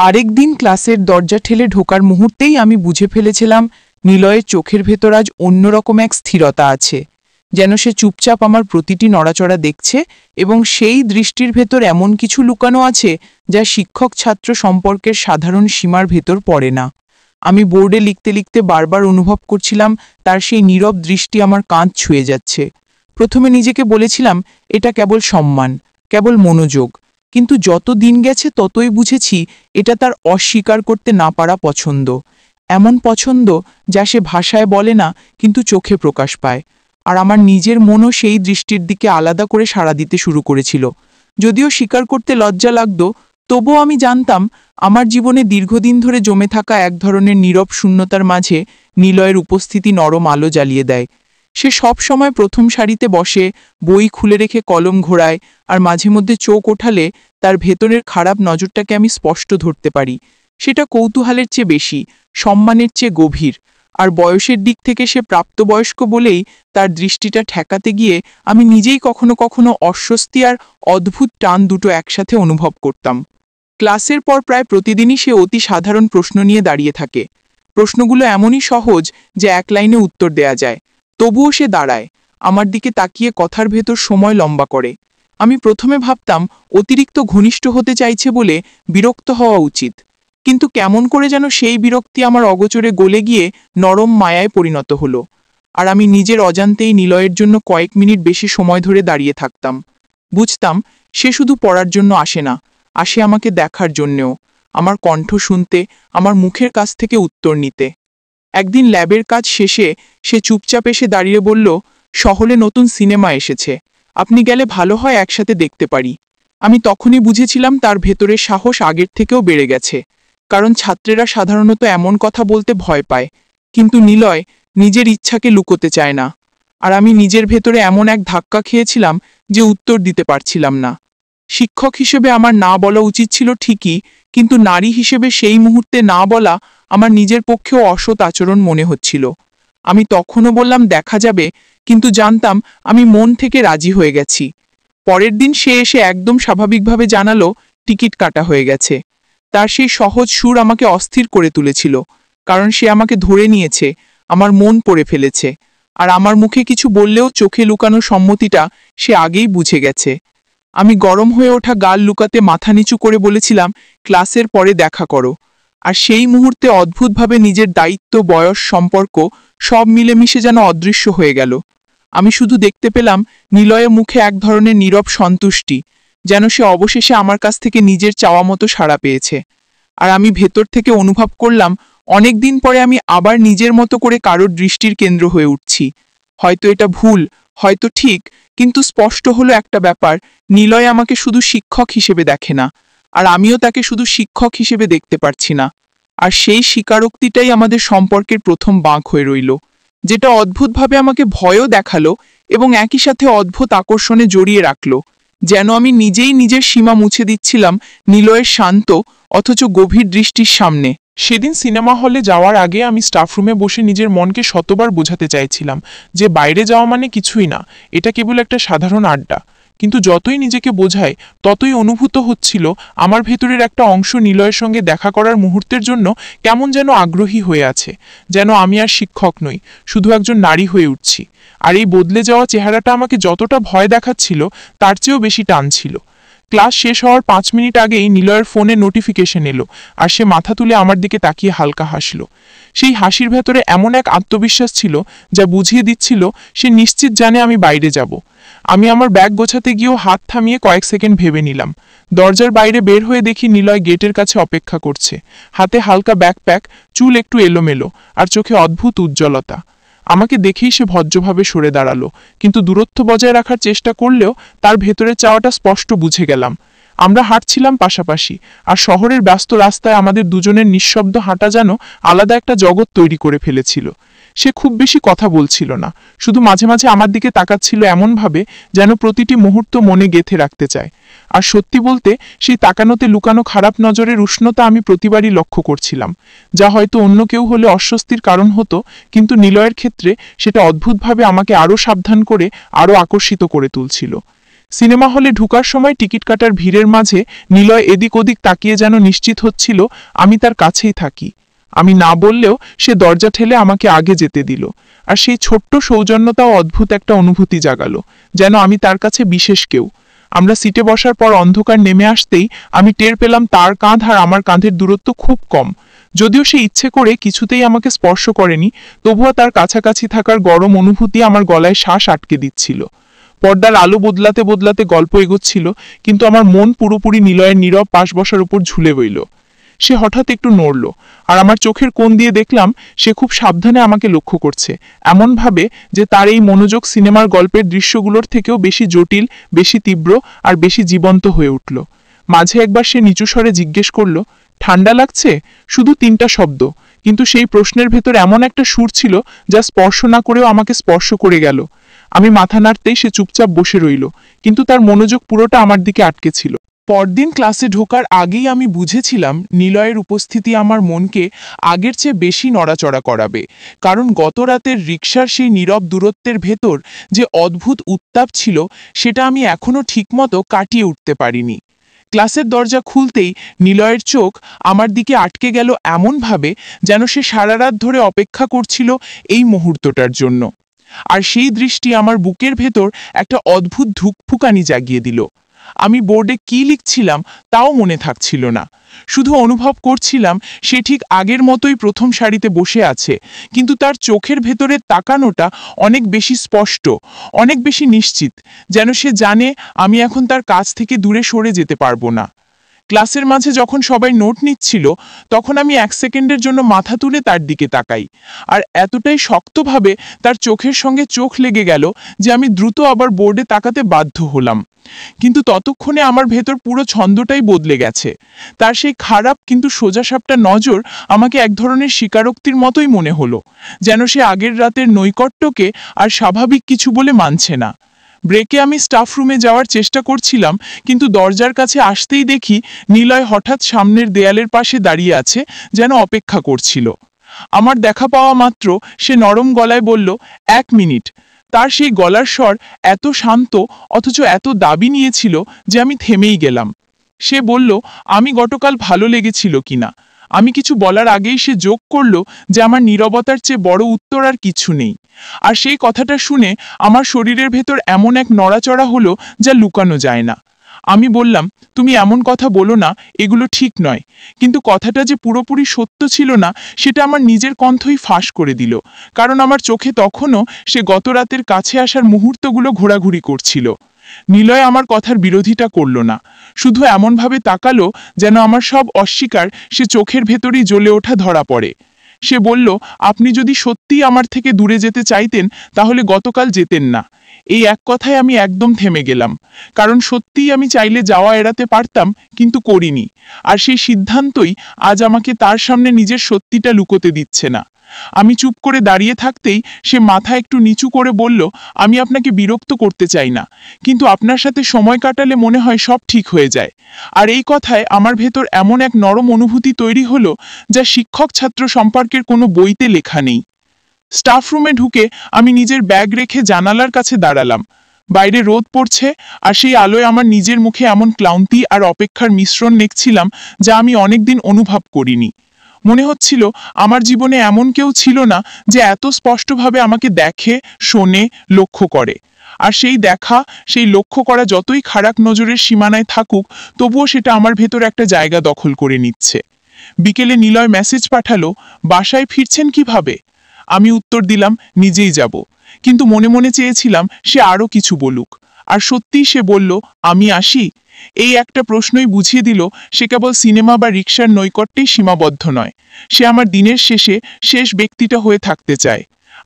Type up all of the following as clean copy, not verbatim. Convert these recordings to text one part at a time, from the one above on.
আরেক দিন ক্লাসের দরজা ঠেলে ঢোকার মুহূর্তেই আমি বুঝে ফেলেছিলাম নিলয়ের চোখের ভেতর আজ অন্যরকম এক স্থিরতা আছে, যেন সে চুপচাপ আমার প্রতিটি নড়াচড়া দেখছে এবং সেই দৃষ্টির ভেতর এমন কিছু লুকানো আছে যা শিক্ষক ছাত্র সম্পর্কের সাধারণ সীমার ভেতর পড়ে না। আমি বোর্ডে লিখতে লিখতে বারবার অনুভব করছিলাম তার সেই নীরব দৃষ্টি আমার কাঁধ ছুঁয়ে যাচ্ছে। প্রথমে নিজেকে বলেছিলাম এটা কেবল সম্মান, কেবল মনোযোগ, কিন্তু যত দিন গেছে ততই বুঝেছি এটা তার অস্বীকার করতে না পারা পছন্দ, এমন পছন্দ যা সে ভাষায় বলে না কিন্তু চোখে প্রকাশ পায়। আর আমার নিজের মনও সেই দৃষ্টির দিকে আলাদা করে সাড়া দিতে শুরু করেছিল। যদিও স্বীকার করতে লজ্জা লাগতো, তবুও আমি জানতাম আমার জীবনে দীর্ঘদিন ধরে জমে থাকা এক ধরনের নীরব শূন্যতার মাঝে নিলয়ের উপস্থিতি নরম আলো জ্বালিয়ে দেয়। সে সব সময় প্রথম সারিতে বসে, বই খুলে রেখে কলম ঘোরায়, আর মাঝে মধ্যে চোখ ওঠালে তার ভেতরের খারাপ নজরটাকে আমি স্পষ্ট ধরতে পারি। সেটা কৌতূহলের চেয়ে বেশি, সম্মানের চেয়ে গভীর। আর বয়সের দিক থেকে সে প্রাপ্তবয়স্ক বলেই তার দৃষ্টিটা ঠেকাতে গিয়ে আমি নিজেই কখনো কখনো অস্বস্তি আর অদ্ভুত টান দুটো একসাথে অনুভব করতাম। ক্লাসের পর প্রায় প্রতিদিনই সে অতি সাধারণ প্রশ্ন নিয়ে দাঁড়িয়ে থাকে। প্রশ্নগুলো এমনই সহজ যে এক লাইনে উত্তর দেয়া যায়, তবুও সে দাঁড়ায়, আমার দিকে তাকিয়ে কথার ভেতর সময় লম্বা করে। আমি প্রথমে ভাবতাম অতিরিক্ত ঘনিষ্ঠ হতে চাইছে বলে বিরক্ত হওয়া উচিত, কিন্তু কেমন করে যেন সেই বিরক্তি আমার অগোচরে গলে গিয়ে নরম মায়ায় পরিণত হলো। আর আমি নিজের অজান্তেই নিলয়ের জন্য কয়েক মিনিট বেশি সময় ধরে দাঁড়িয়ে থাকতাম। বুঝতাম সে শুধু পড়ার জন্য আসে না, আসে আমাকে দেখার জন্যেও, আমার কণ্ঠ শুনতে, আমার মুখের কাছ থেকে উত্তর নিতে। একদিন ল্যাবের কাজ শেষে সে চুপচাপ এসে দাঁড়িয়ে বলল, শহরে নতুন সিনেমা এসেছে, আপনি গেলে ভালো হয়, একসাথে দেখতে পারি। আমি তখনই বুঝেছিলাম তার ভেতরের সাহস আগের থেকেও বেড়ে গেছে, কারণ ছাত্রেরা সাধারণত এমন কথা বলতে ভয় পায়, কিন্তু নিলয় নিজের ইচ্ছাকে লুকোতে চায় না। আর আমি নিজের ভেতরে এমন এক ধাক্কা খেয়েছিলাম যে উত্তর দিতে পারছিলাম না। শিক্ষক হিসেবে আমার না বলা উচিত ছিল ঠিকই, কিন্তু নারী হিসেবে সেই মুহূর্তে না বলা আমার নিজের পক্ষেও অসৎ আচরণ মনে হচ্ছিল। আমি তখনও বললাম দেখা যাবে, কিন্তু জানতাম আমি মন থেকে রাজি হয়ে গেছি। পরের দিন সে এসে একদম স্বাভাবিকভাবে জানালো টিকিট কাটা হয়ে গেছে। তার সেই সহজ সুর আমাকে অস্থির করে তুলেছিল, কারণ সে আমাকে ধরে নিয়েছে, আমার মন পড়ে ফেলেছে। আর আমার মুখে কিছু বললেও চোখে লুকানো সম্মতিটা সে আগেই বুঝে গেছে। আমি গরম হয়ে ওঠা গাল লুকাতে মাথা নিচু করে বলেছিলাম ক্লাসের পরে দেখা করো। আর সেই মুহূর্তে অদ্ভুতভাবে নিজের দায়িত্ব, বয়স, সম্পর্ক সব মিলেমিশে যেন অদৃশ্য হয়ে গেল। আমি শুধু দেখতে পেলাম নিলয়ের মুখে এক ধরনের নীরব সন্তুষ্টি, যেন সে অবশেষে আমার কাছ থেকে নিজের চাওয়া মতো সাড়া পেয়েছে। আর আমি ভেতর থেকে অনুভব করলাম অনেক দিন পরে আমি আবার নিজের মতো করে কারোর দৃষ্টির কেন্দ্র হয়ে উঠছি। হয়তো এটা ভুল, হয়তো ঠিক, কিন্তু স্পষ্ট হলো একটা ব্যাপার, নিলয় আমাকে শুধু শিক্ষক হিসেবে দেখে না, আর আমিও তাকে শুধু শিক্ষক হিসেবে দেখতে পারছি না। আর সেই স্বীকারোক্তিটাই আমাদের সম্পর্কের প্রথম বাঁক হয়ে রইল, যেটা অদ্ভুতভাবে আমাকে ভয়ও দেখালো এবং একই সাথে অদ্ভুত আকর্ষণে জড়িয়ে রাখল, যেন আমি নিজেই নিজের সীমা মুছে দিচ্ছিলাম নিলয়ের শান্ত অথচ গভীর দৃষ্টির সামনে। সেদিন সিনেমা হলে যাওয়ার আগে আমি স্টাফরুমে বসে নিজের মনকে শতবার বোঝাতে চাইছিলাম যে বাইরে যাওয়া মানে কিছুই না, এটা কেবল একটা সাধারণ আড্ডা। কিন্তু যতই নিজেকে বোঝাই ততই অনুভূত হচ্ছিল আমার ভেতরের একটা অংশ নিলয়ের সঙ্গে দেখা করার মুহূর্তের জন্য কেমন যেন আগ্রহী হয়ে আছে, যেন আমি আর শিক্ষক নই, শুধু একজন নারী হয়ে উঠছি। আর এই বদলে যাওয়া চেহারাটা আমাকে যতটা ভয় দেখাচ্ছিল তার চেয়েও বেশি টানছিল। ক্লাস শেষ হওয়ার 5 মিনিট আগেই নিলয়ের ফোনে নোটিফিকেশন এলো, আর সে মাথা তুলে আমার দিকে তাকিয়ে হালকা হাসল। সেই হাসির ভেতরে এমন এক আত্মবিশ্বাস ছিল যা বুঝিয়ে দিচ্ছিল সে নিশ্চিত জানে আমি বাইরে যাব। আমি আমার ব্যাগ গোছাতে গিয়েও হাত থামিয়ে কয়েক সেকেন্ড ভেবে নিলাম। দরজার বাইরে বের হয়ে দেখি নিলয় গেটের কাছে অপেক্ষা করছে, হাতে হালকা ব্যাকপ্যাক, চুল একটু এলোমেলো, আর চোখে অদ্ভুত উজ্জ্বলতা। আমাকে দেখেই সে ভদ্রভাবে সরে দাঁড়ালো, কিন্তু দূরত্ব বজায় রাখার চেষ্টা করলেও তার ভেতরের চাওয়াটা স্পষ্ট বুঝে গেলাম। আমরা হাঁটছিলাম পাশাপাশি, আর শহরের ব্যস্ত রাস্তায় আমাদের দুজনের নিঃশব্দ হাঁটা যেন আলাদা একটা জগৎ তৈরি করে ফেলেছিল। সে খুব বেশি কথা বলছিল না, শুধু মাঝে মাঝে আমার দিকে তাকাচ্ছিল এমনভাবে যেন প্রতিটি মুহূর্ত মনে গেঁথে রাখতে চায়। আর সত্যি বলতে সেই তাকানোতে লুকানো খারাপ নজরের উষ্ণতা আমি প্রতিবারই লক্ষ্য করছিলাম, যা হয়তো অন্য কেউ হলে অস্বস্তির কারণ হতো, কিন্তু নিলয়ের ক্ষেত্রে সেটা অদ্ভুতভাবে আমাকে আরও সাবধান করে, আরও আকর্ষিত করে তুলছিল। সিনেমা হলে ঢুকার সময় টিকিট কাটার ভিড়ের মাঝে নিলয় এদিক ওদিক তাকিয়ে যেন নিশ্চিত হচ্ছিল আমি তার কাছেই থাকি। আমি না বললেও সে দরজা ঠেলে আমাকে আগে যেতে দিল, আর সেই ছোট্ট সৌজন্যতাও অদ্ভুত একটা অনুভূতি জাগালো, যেন আমি তার কাছে বিশেষ কেউ। আমরা সিটে বসার পর অন্ধকার নেমে আসতেই আমি টের পেলাম তার কাঁধ আর আমার কাঁধের দূরত্ব খুব কম। যদিও সে ইচ্ছে করে কিছুতেই আমাকে স্পর্শ করেনি, তবুও তার কাছাকাছি থাকার গরম অনুভূতি আমার গলায় শ্বাস আটকে দিচ্ছিল। পর্দার আলো বদলাতে বদলাতে গল্প এগোচ্ছিল, কিন্তু আমার মন পুরোপুরি নিলয়ের নীরব পাশ বসার উপর ঝুলে রইল। সে হঠাৎ একটু নড়ল, আর আমার চোখের কোণ দিয়ে দেখলাম সে খুব সাবধানে আমাকে লক্ষ্য করছে, এমনভাবে যে তার এই মনোযোগ সিনেমার গল্পের দৃশ্যগুলোর থেকেও বেশি জটিল, বেশি তীব্র আর বেশি জীবন্ত হয়ে উঠল। মাঝে একবার সে নিচু স্বরে জিজ্ঞেস করল, ঠান্ডা লাগছে? শুধু 3টা শব্দ, কিন্তু সেই প্রশ্নের ভেতর এমন একটা সুর ছিল যা স্পর্শ না করেও আমাকে স্পর্শ করে গেল। আমি মাথা নাড়তেই সে চুপচাপ বসে রইল, কিন্তু তার মনোযোগ পুরোটা আমার দিকে আটকে ছিল। পরদিন ক্লাসে ঢোকার আগেই আমি বুঝেছিলাম নিলয়ের উপস্থিতি আমার মনকে আগের চেয়ে বেশি নড়াচড়া করাবে, কারণ গত রাতের রিকশার সেই নীরব দূরত্বের ভেতর যে অদ্ভুত উত্তাপ ছিল সেটা আমি এখনও ঠিকমতো কাটিয়ে উঠতে পারিনি। ক্লাসের দরজা খুলতেই নিলয়ের চোখ আমার দিকে আটকে গেল এমনভাবে যেন সে সারা রাত ধরে অপেক্ষা করছিল এই মুহূর্তটার জন্য। আর সেই দৃষ্টি আমার বুকের ভেতর একটা অদ্ভুত ধুকফুকানি জাগিয়ে দিল। আমি বোর্ডে কি লিখছিলাম তাও মনে থাকছিল না, শুধু অনুভব করছিলাম সে ঠিক আগের মতোই প্রথম সারিতে বসে আছে, কিন্তু তার চোখের ভেতরের তাকানোটা অনেক বেশি স্পষ্ট, অনেক বেশি নিশ্চিত, যেন সে জানে আমি এখন তার কাছ থেকে দূরে সরে যেতে পারবো না। ক্লাসের মাঝে যখন সবাই নোট নিচ্ছিল তখন আমি 1 সেকেন্ডের জন্য মাথা তুলে তার দিকে তাকাই, আর এতটাই শক্তভাবে তার চোখের সঙ্গে চোখ লেগে গেল যে আমি দ্রুত আবার বোর্ডে তাকাতে বাধ্য হলাম। কিন্তু ততক্ষণে আমার ভেতর পুরো ছন্দটাই বদলে গেছে। তার সেই খারাপ কিন্তু সোজাসাপটা নজর আমাকে এক ধরনের স্বীকারোক্তির মতোই মনে হলো, যেন সে আগের রাতের নৈকট্যকে আর স্বাভাবিক কিছু বলে মানছে না। ব্রেকে আমি স্টাফ রুমে যাওয়ার চেষ্টা করছিলাম, কিন্তু দরজার কাছে আসতেই দেখি নিলয় হঠাৎ সামনের দেয়ালের পাশে দাঁড়িয়ে আছে, যেন অপেক্ষা করছিল। আমার দেখা পাওয়া মাত্র সে নরম গলায় বলল, 1 মিনিট। তার সেই গলার স্বর এত শান্ত অথচ এত দাবি নিয়েছিল যে আমি থেমেই গেলাম। সে বলল, আমি গতকাল ভালো লেগেছিল কিনা। আমি কিছু বলার আগেই সে যোগ করল যে আমার নীরবতার চেয়ে বড় উত্তর আর কিছু নেই। আর সেই কথাটা শুনে আমার শরীরের ভেতর এমন এক নড়াচড়া হলো যা লুকানো যায় না। আমি বললাম, তুমি এমন কথা বলো না, এগুলো ঠিক নয়। কিন্তু কথাটা যে পুরোপুরি সত্য ছিল না সেটা আমার নিজের কণ্ঠই ফাঁস করে দিল, কারণ আমার চোখে তখনও সে গত রাতের কাছে আসার মুহূর্তগুলো ঘোরাঘুরি করছিল। নিলয় আমার কথার বিরোধিতা করল না, শুধু এমনভাবে তাকালো যেন আমার সব অস্বীকার সে চোখের ভেতরেই জ্বলে ওঠা ধরা পড়ে। সে বলল, আপনি যদি সত্যিই আমার থেকে দূরে যেতে চাইতেন তাহলে গতকাল যেতেন না। এই এক কথায় আমি একদম থেমে গেলাম, কারণ সত্যিই আমি চাইলে যাওয়া এড়াতে পারতাম, কিন্তু করিনি। আর সেই সিদ্ধান্তই আজ আমাকে তার সামনে নিজের সত্যিটা লুকোতে দিচ্ছে না। আমি চুপ করে দাঁড়িয়ে থাকতেই সে মাথা একটু নিচু করে বলল, আমি আপনাকে বিরক্ত করতে চাই না, কিন্তু আপনার সাথে সময় কাটালে মনে হয় সব ঠিক হয়ে যায়। আর এই কথায় আমার ভেতর এমন এক নরম অনুভূতি তৈরি হলো যা শিক্ষক ছাত্র সম্পর্কের কোনো বইতে লেখা নেই। স্টাফ রুমে ঢুকে আমি নিজের ব্যাগ রেখে জানালার কাছে দাঁড়ালাম। বাইরে রোদ পড়ছে, আর সেই আলোয় আমার নিজের মুখে এমন ক্লান্তি আর অপেক্ষার মিশ্রণ দেখছিলাম যা আমি অনেকদিন অনুভব করিনি। মনে হচ্ছিল আমার জীবনে এমন কেউ ছিল না যে এত স্পষ্টভাবে আমাকে দেখে, শোনে, লক্ষ্য করে। আর সেই দেখা, সেই লক্ষ্য করা যতই খারাপ নজরের সীমানায় থাকুক, তবুও সেটা আমার ভেতর একটা জায়গা দখল করে নিচ্ছে। বিকেলে নিলয় মেসেজ পাঠালো, বাসায় ফিরছেন কিভাবে? আমি উত্তর দিলাম, নিজেই যাব। কিন্তু মনে মনে চেয়েছিলাম সে আরও কিছু বলুক। আর সত্যিই সে বলল, আমি আসি। এই একটা প্রশ্নই বুঝিয়ে দিল সে কেবল সিনেমা বা রিকশার নৈকট্যেই সীমাবদ্ধ নয়, সে আমার দিনের শেষে শেষ ব্যক্তিটা হয়ে থাকতে চায়।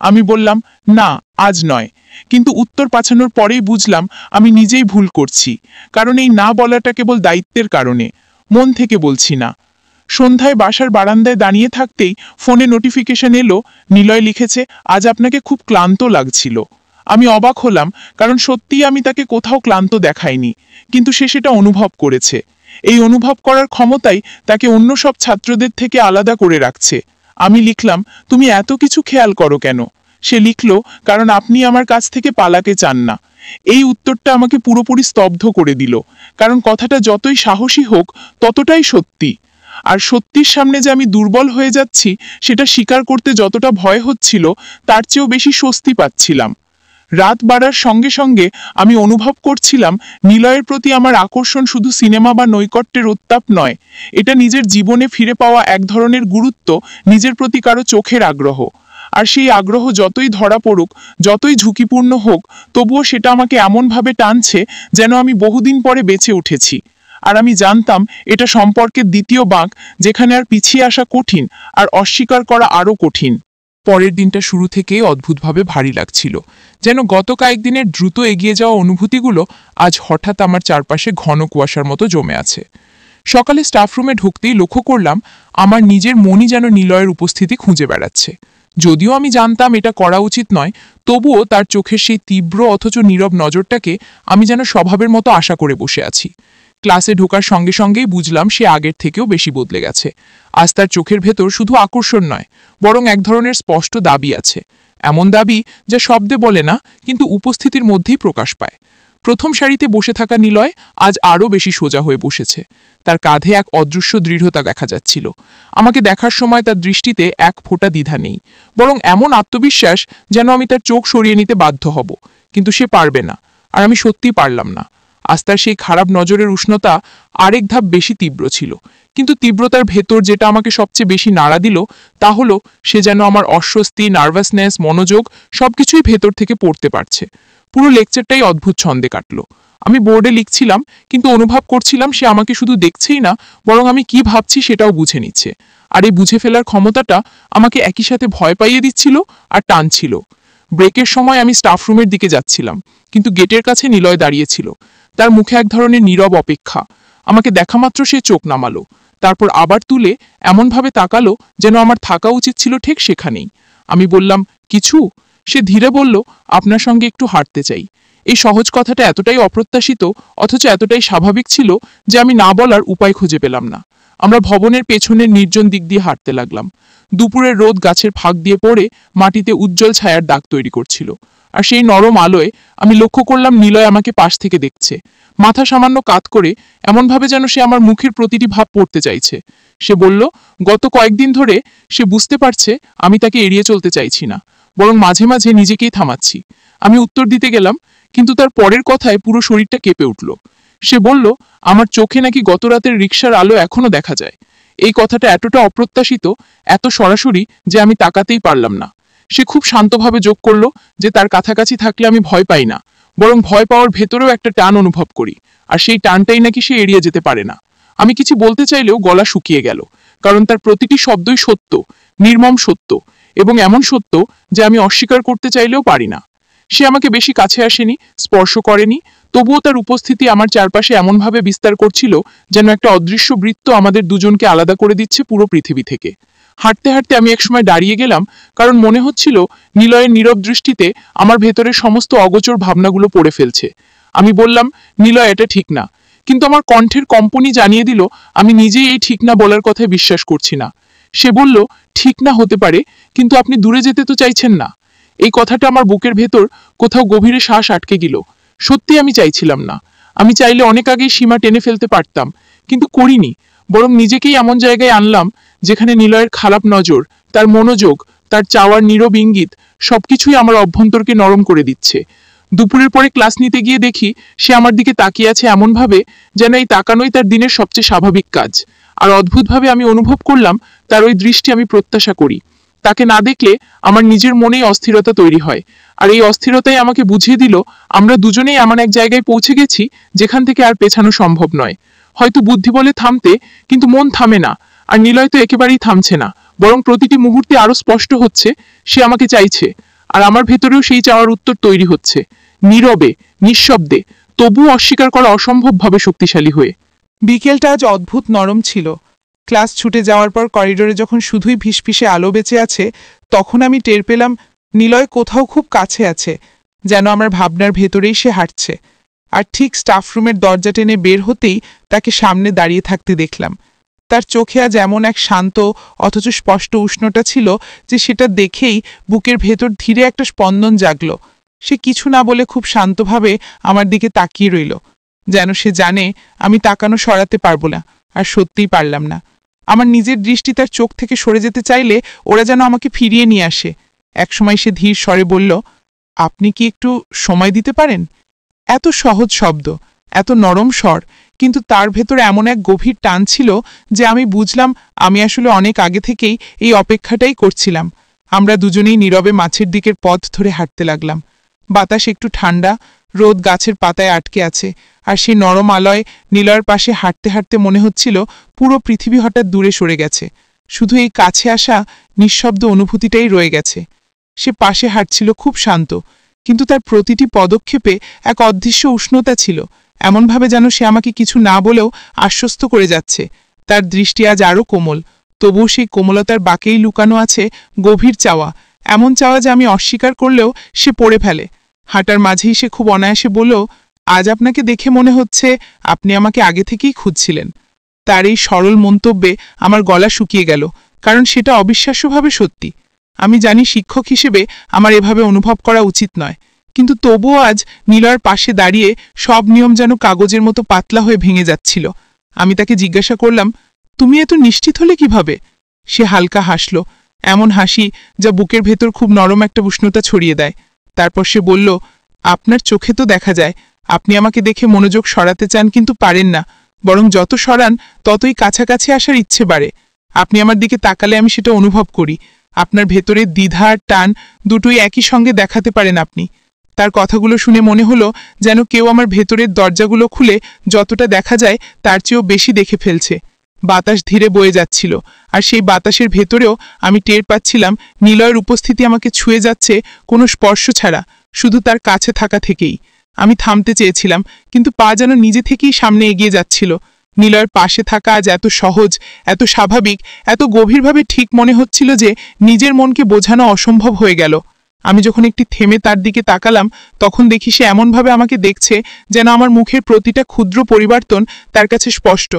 আমি বললাম, না, আজ নয়। কিন্তু উত্তর পাঠানোর পরেই বুঝলাম আমি নিজেই ভুল করছি, কারণ এই না বলাটা কেবল দায়িত্বের কারণে, মন থেকে বলছি না। সন্ধ্যায় বাসার বারান্দায় দাঁড়িয়ে থাকতেই ফোনে নোটিফিকেশন এলো, নিলয় লিখেছে, আজ আপনাকে খুব ক্লান্ত লাগছিল। আমি অবাক হলাম, কারণ সত্যিই আমি তাকে কোথাও ক্লান্ত দেখাইনি, কিন্তু সে সেটা অনুভব করেছে। এই অনুভব করার ক্ষমতাই তাকে অন্য সব ছাত্রদের থেকে আলাদা করে রাখছে। আমি লিখলাম, তুমি এত কিছু খেয়াল করো কেন? সে লিখল, কারণ আপনি আমার কাছ থেকে পালাতে চান না। এই উত্তরটা আমাকে পুরোপুরি স্তব্ধ করে দিল, কারণ কথাটা যতই সাহসী হোক ততটাই সত্যি। আর সত্যির সামনে যে আমি দুর্বল হয়ে যাচ্ছি সেটা স্বীকার করতে যতটা ভয় হচ্ছিল তার চেয়েও বেশি স্বস্তি পাচ্ছিলাম। রাত বাড়ার সঙ্গে সঙ্গে আমি অনুভব করছিলাম নিলয়ের প্রতি আমার আকর্ষণ শুধু সিনেমা বা নৈকট্যের উত্তাপ নয়, এটা নিজের জীবনে ফিরে পাওয়া এক ধরনের গুরুত্ব, নিজের প্রতি কারো চোখের আগ্রহ। আর সেই আগ্রহ যতই ধরা পড়ুক, যতই ঝুঁকিপূর্ণ হোক, তবুও সেটা আমাকে এমনভাবে টানছে যেন আমি বহুদিন পরে বেঁচে উঠেছি। আর আমি জানতাম এটা সম্পর্কের দ্বিতীয় বাঁক, যেখানে আর পিছিয়ে আসা কঠিন আর অস্বীকার করা আরও কঠিন। পরের দিনটা শুরু থেকেই অদ্ভুতভাবে ভারী লাগছিল, যেন গত কয়েকদিনের দ্রুত এগিয়ে যাওয়া অনুভূতিগুলো আজ হঠাৎ আমার চারপাশে ঘন কুয়াশার মতো জমে আছে। সকালে স্টাফরুমে ঢুকতেই লক্ষ্য করলাম আমার নিজের মনই যেন নিলয়ের উপস্থিতি খুঁজে বেড়াচ্ছে। যদিও আমি জানতাম এটা করা উচিত নয়, তবুও তার চোখের সেই তীব্র অথচ নীরব নজরটাকে আমি যেন স্বভাবের মতো আশা করে বসে আছি। ক্লাসে ঢোকার সঙ্গে সঙ্গেই বুঝলাম সে আগের থেকেও বেশি বদলে গেছে। আজ তার চোখের ভেতর শুধু আকর্ষণ নয়, বরং এক ধরনের স্পষ্ট দাবি আছে, এমন দাবি যা শব্দে বলে না, কিন্তু উপস্থিতির মধ্যেই প্রকাশ পায়। প্রথম সারিতে বসে থাকা নিলয় আজ আরও বেশি সোজা হয়ে বসেছে। তার কাঁধে এক অদৃশ্য দৃঢ়তা দেখা যাচ্ছিল। আমাকে দেখার সময় তার দৃষ্টিতে এক ফোঁটা দ্বিধা নেই, বরং এমন আত্মবিশ্বাস যেন আমি তার চোখ সরিয়ে নিতে বাধ্য হব, কিন্তু সে পারবে না। আর আমি সত্যিই পারলাম না। আজ তার সেই খারাপ নজরের উষ্ণতা আরেক ধাপ বেশি তীব্র ছিল, কিন্তু তীব্রতার ভেতর যেটা আমাকে সবচেয়ে বেশি নাড়া দিল তা হলো সে যেন আমার অস্বস্তি, নার্ভাসনেস, মনোযোগ সবকিছুই ভেতর থেকে পড়তে পারছে। পুরো লেকচারটাই অদ্ভুত ছন্দে কাটলো। আমি বোর্ডে লিখছিলাম, কিন্তু অনুভব করছিলাম সে আমাকে শুধু দেখছেই না, বরং আমি কি ভাবছি সেটাও বুঝে নিচ্ছে। আর এই বুঝে ফেলার ক্ষমতাটা আমাকে একই সাথে ভয় পাইয়ে দিচ্ছিল আর টানছিল। ব্রেকের সময় আমি স্টাফরুমের দিকে যাচ্ছিলাম, কিন্তু গেটের কাছে নিলয় দাঁড়িয়েছিল। তার মুখে এক ধরনের নীরব অপেক্ষা। আমাকে দেখামাত্র সে চোখ নামালো, তারপর আবার তুলে এমনভাবে তাকালো যেন আমার থাকা উচিত ছিল ঠিক সেখানেই। আমি বললাম, কিছু? সে ধীরে বলল, আপনার সঙ্গে একটু হাঁটতে চাই। এই সহজ কথাটা এতটাই অপ্রত্যাশিত অথচ এতটাই স্বাভাবিক ছিল যে আমি না বলার উপায় খুঁজে পেলাম না। আমরা ভবনের পেছনের নির্জন দিক দিয়ে হাঁটতে লাগলাম। দুপুরের রোদ গাছের ফাঁক দিয়ে পড়ে মাটিতে উজ্জ্বল ছায়ার দাগ তৈরি করছিল। আর সেই নরম আলোয় আমি লক্ষ্য করলাম নিলয় আমাকে পাশ থেকে দেখছে, মাথা সামান্য কাত করে, এমনভাবে যেন সে আমার মুখের প্রতিটি ভাব পড়তে চাইছে। সে বলল, গত কয়েকদিন ধরে সে বুঝতে পারছে আমি তাকে এড়িয়ে চলতে চাইছি না, বরং মাঝে মাঝে নিজেকেই থামাচ্ছি। আমি উত্তর দিতে গেলাম, কিন্তু তার পরের কথায় পুরো শরীরটা কেঁপে উঠল। সে বলল, আমার চোখে নাকি গত রাতের রিকশার আলো এখনো দেখা যায়। এই কথাটা এতটা অপ্রত্যাশিত, এত সরাসরি যে আমি তাকাতেই পারলাম না। সে খুব শান্তভাবে যোগ করলো যে তার কাছাকাছি থাকলে আমি ভয় পাই না, বরং ভয় পাওয়ার ভেতরেও একটা টান অনুভব করি, আর সেই টানটাই নাকি সে এড়িয়ে যেতে পারে না। আমি কিছু বলতে চাইলেও গলা শুকিয়ে গেল, কারণ তার প্রতিটি শব্দই সত্য, নির্মম সত্য, এবং এমন সত্য যে আমি অস্বীকার করতে চাইলেও পারি না। সে আমাকে বেশি কাছে আসেনি, স্পর্শ করেনি, তবুও তার উপস্থিতি আমার চারপাশে এমনভাবে বিস্তার করছিল যেন একটা অদৃশ্য বৃত্ত আমাদের দুজনকে আলাদা করে দিচ্ছে পুরো পৃথিবী থেকে। হাঁটতে হাঁটতে আমি একসময় দাঁড়িয়ে গেলাম, কারণ মনে হচ্ছিল নিলয়ের নীরব দৃষ্টিতে আমার ভেতরের সমস্ত অগোচর ভাবনাগুলো পড়ে ফেলছে। আমি বললাম, নিলয়, এটা ঠিক না। কিন্তু আমার কণ্ঠের কম্পনই জানিয়ে দিল আমি নিজেই এই ঠিক না বলার কথায় বিশ্বাস করছি না। সে বলল, ঠিক না হতে পারে, কিন্তু আপনি দূরে যেতে তো চাইছেন না। এই কথাটা আমার বুকের ভেতর কোথাও গভীরে শ্বাস আটকে গেল। সত্যি আমি চাইছিলাম না। আমি চাইলে অনেক আগেই সীমা টেনে ফেলতে পারতাম, কিন্তু করিনি, বরং নিজেকেই এমন জায়গায় আনলাম যেখানে নিলয়ের খারাপ নজর, তার মনোযোগ, তার চাওয়ার নীরব ইঙ্গিত সবকিছুই আমার অভ্যন্তরকে নরম করে দিচ্ছে। দুপুরের পরে ক্লাস নিতে গিয়ে দেখি সে আমার দিকে তাকিয়ে আছে এমনভাবে যেন এই তাকানোই তার দিনের সবচেয়ে স্বাভাবিক কাজ। আর অদ্ভুতভাবে আমি অনুভব করলাম তার ওই দৃষ্টি আমি প্রত্যাশা করি। তাকে না দেখলে আমার নিজের মনেই অস্থিরতা তৈরি হয়, আর এই অস্থিরতাই আমাকে বুঝিয়ে দিল আমরা দুজনেই এমন এক জায়গায় পৌঁছে গেছি যেখান থেকে আর পেছানো সম্ভব নয়। হয়তো বুদ্ধি বলে থামতে, কিন্তু মন থামে না। আর নিলয় তো একেবারেই থামছে না, বরং প্রতিটি মুহূর্তে আরো স্পষ্ট হচ্ছে সে আমাকে চাইছে, আর আমার ভেতরেও সেই চাওয়ার উত্তর তৈরি হচ্ছে, নীরবে, নিঃশব্দে, তবুও অস্বীকার করা অসম্ভবভাবে শক্তিশালী হয়ে। বিকেলটা আজ অদ্ভুত নরম ছিল। ক্লাস ছুটে যাওয়ার পর করিডোরে যখন শুধুই ফিসফিসে আলো বেঁচে আছে, তখন আমি টের পেলাম নিলয় কোথাও খুব কাছে আছে, যেন আমার ভাবনার ভেতরেই সে হাঁটছে। আর ঠিক স্টাফরুমের দরজা টেনে বের হতেই তাকে সামনে দাঁড়িয়ে থাকতে দেখলাম। তার চোখে আজ এমন এক শান্ত অথচ স্পষ্ট উষ্ণতা ছিল যে সেটা দেখেই বুকের ভেতর ধীরে একটা স্পন্দন জাগল। সে কিছু না বলে খুব শান্তভাবে আমার দিকে তাকিয়ে রইল, যেন সে জানে আমি তাকানো সরাতে পারবো না। আর সত্যিই পারলাম না। আমার নিজের দৃষ্টি তার চোখ থেকে সরে যেতে চাইলে ওরা যেন আমাকে ফিরিয়ে নিয়ে আসে। একসময় সে ধীর স্বরে বলল, আপনি কি একটু সময় দিতে পারেন? এত সহজ শব্দ, এত নরম স্বর, কিন্তু তার ভেতরে এমন এক গভীর টান ছিল যে আমি বুঝলাম আমি আসলে অনেক আগে থেকেই এই অপেক্ষাটাই করছিলাম। আমরা দুজনেই নীরবে মাছের দিকের পথ ধরে হাঁটতে লাগলাম। বাতাস একটু ঠান্ডা, রোদ গাছের পাতায় আটকে আছে, আর সেই নরম আলয় নিলয়ের পাশে হাঁটতে হাঁটতে মনে হচ্ছিল পুরো পৃথিবী হঠাৎ দূরে সরে গেছে। শুধু এই কাছে আসা নিঃশব্দ অনুভূতিটাই রয়ে গেছে। সে পাশে হাঁটছিল খুব শান্ত, কিন্তু তার প্রতিটি পদক্ষেপে এক অদৃশ্য উষ্ণতা ছিল, এমনভাবে যেন সে আমাকে কিছু না বলেও আশ্বস্ত করে যাচ্ছে। তার দৃষ্টি আজ আরও কোমল, তবুও সেই কোমলতার বাঁকেই লুকানো আছে গভীর চাওয়া, এমন চাওয়া যে আমি অস্বীকার করলেও সে পড়ে ফেলে। হাঁটার মাঝেই সে খুব অনায়াসে বলল, আজ আপনাকে দেখে মনে হচ্ছে আপনি আমাকে আগে থেকেই খুঁজছিলেন। তার এই সরল মন্তব্যে আমার গলা শুকিয়ে গেল, কারণ সেটা অবিশ্বাস্যভাবে সত্যি। আমি জানি শিক্ষক হিসেবে আমার এভাবে অনুভব করা উচিত নয়, কিন্তু তবুও আজ নিলয়ের পাশে দাঁড়িয়ে সব নিয়ম যেন কাগজের মতো পাতলা হয়ে ভেঙে যাচ্ছিল। আমি তাকে জিজ্ঞাসা করলাম, তুমি এত নিশ্চিত হলে কিভাবে? সে হালকা হাসল, এমন হাসি যা বুকের ভেতর খুব নরম একটা উষ্ণতা ছড়িয়ে দেয়। তারপর সে বলল, আপনার চোখে তো দেখা যায় আপনি আমাকে দেখে মনোযোগ সরাতে চান, কিন্তু পারেন না। বরং যত সরান ততই কাছাকাছি আসার ইচ্ছে বাড়ে। আপনি আমার দিকে তাকালে আমি সেটা অনুভব করি। আপনার ভেতরের দ্বিধা আর টান দুটোই একই সঙ্গে দেখাতে পারেন আপনি। তার কথাগুলো শুনে মনে হলো যেন কেউ আমার ভেতরের দরজাগুলো খুলে যতটা দেখা যায় তার চেয়েও বেশি দেখে ফেলছে। বাতাস ধীরে বয়ে যাচ্ছিল, আর সেই বাতাসের ভেতরেও আমি টের পাচ্ছিলাম নিলয়ের উপস্থিতি আমাকে ছুঁয়ে যাচ্ছে কোনো স্পর্শ ছাড়া, শুধু তার কাছে থাকা থেকেই। আমি থামতে চেয়েছিলাম, কিন্তু পা যেন নিজে থেকেই সামনে এগিয়ে যাচ্ছিল। নিলয়ের পাশে থাকা আজ এত সহজ, এত স্বাভাবিক, এত গভীরভাবে ঠিক মনে হচ্ছিল যে নিজের মনকে বোঝানো অসম্ভব হয়ে গেল। আমি যখন একটি থেমে তার দিকে তাকালাম, তখন দেখি সে এমনভাবে আমাকে দেখছে যেন আমার মুখের প্রতিটা ক্ষুদ্র পরিবর্তন তার কাছে স্পষ্ট।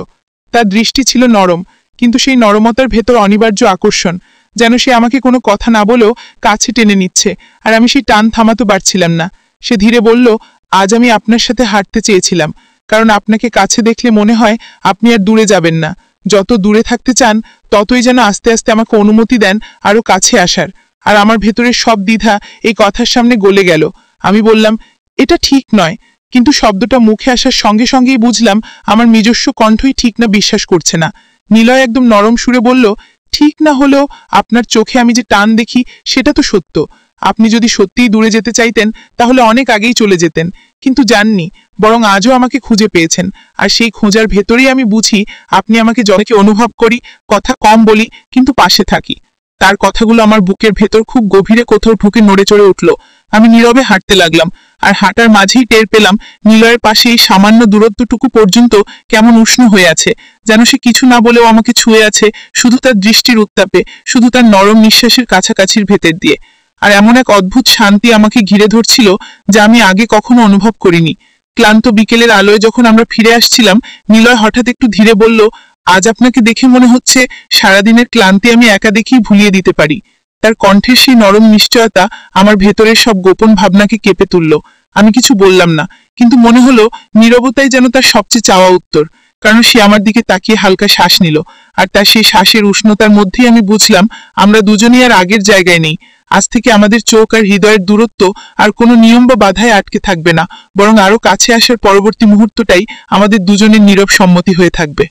তার দৃষ্টি ছিল নরম, কিন্তু সেই নরমতার ভেতর অনিবার্য আকর্ষণ, যেন সে আমাকে কোনো কথা না বলেও কাছে টেনে নিচ্ছে, আর আমি সেই টান থামাতে পারছিলাম না। সে ধীরে বলল, আজ আমি আপনার সাথে হাঁটতে চেয়েছিলাম, কারণ আপনাকে কাছে দেখলে মনে হয় আপনি আর দূরে যাবেন না। যত দূরে থাকতে চান ততই যেন আস্তে আস্তে আমাকে অনুমতি দেন আরও কাছে আসার। আর আমার ভেতরের সব দ্বিধা এই কথার সামনে গলে গেল। আমি বললাম, এটা ঠিক নয়, কিন্তু শব্দটা মুখে আসার সঙ্গে সঙ্গেই বুঝলাম আমার নিজস্ব কণ্ঠই ঠিক না বিশ্বাস করছে না। নিলয় একদম নরম সুরে বলল, ঠিক না হলেও আপনার চোখে আমি যে টান দেখি সেটা তো সত্য। আপনি যদি সত্যিই দূরে যেতে চাইতেন তাহলে অনেক আগেই চলে যেতেন, কিন্তু যাননি, বরং আজও আমাকে খুঁজে পেয়েছেন। আর সেই খোঁজার ভেতরেই আমি বুঝি আপনি আমাকে যতকে অনুভব করি, কথা কম বলি, কিন্তু পাশে থাকি। তার কথাগুলো আমার বুকের ভেতর খুব গভীরে কোথাও ঢুকে নড়ে চড়ে উঠল। আমি নীরবে হাঁটতে লাগলাম, আর হাঁটার মাঝেই টের পেলাম নিলয়ের পাশে এই সামান্য দূরত্বটুকু পর্যন্ত কেমন উষ্ণ হয়ে আছে, যেন সে কিছু না বলেও আমাকে ছুঁয়ে আছে, শুধু তার দৃষ্টির উত্তাপে, শুধু তার নরম নিঃশ্বাসের কাছাকাছির ভেতর দিয়ে। আর এমন এক অদ্ভুত শান্তি আমাকে ঘিরে ধরছিল যা আমি আগে কখনো অনুভব করিনি। ক্লান্ত বিকেলের আলোয় যখন আমরা ফিরে আসছিলাম, নিলয় হঠাৎ একটু ধীরে বলল, আজ আপনাকে দেখে মনে হচ্ছে সারাদিনের ক্লান্তি আমি একা দেখেই ভুলিয়ে দিতে পারি। তার কণ্ঠের সেই নরম নিশ্চয়তা আমার ভেতরের সব গোপন ভাবনাকে কেঁপে তুলল। আমি কিছু বললাম না, কিন্তু মনে হলো নীরবতাই যেন তার সবচেয়ে চাওয়া উত্তর, কারণ সে আমার দিকে তাকিয়ে হালকা শ্বাস নিল, আর তার সেই শ্বাসের উষ্ণতার মধ্যেই আমি বুঝলাম আমরা দুজনেই আর আগের জায়গায় নেই। আজ থেকে আমাদের চোখ আর হৃদয়ের দূরত্ব আর কোনো নিয়ম বা বাধায় আটকে থাকবে না, বরং আরো কাছে আসার পরবর্তী মুহূর্তটাই আমাদের দুজনের নীরব সম্মতি হয়ে থাকবে।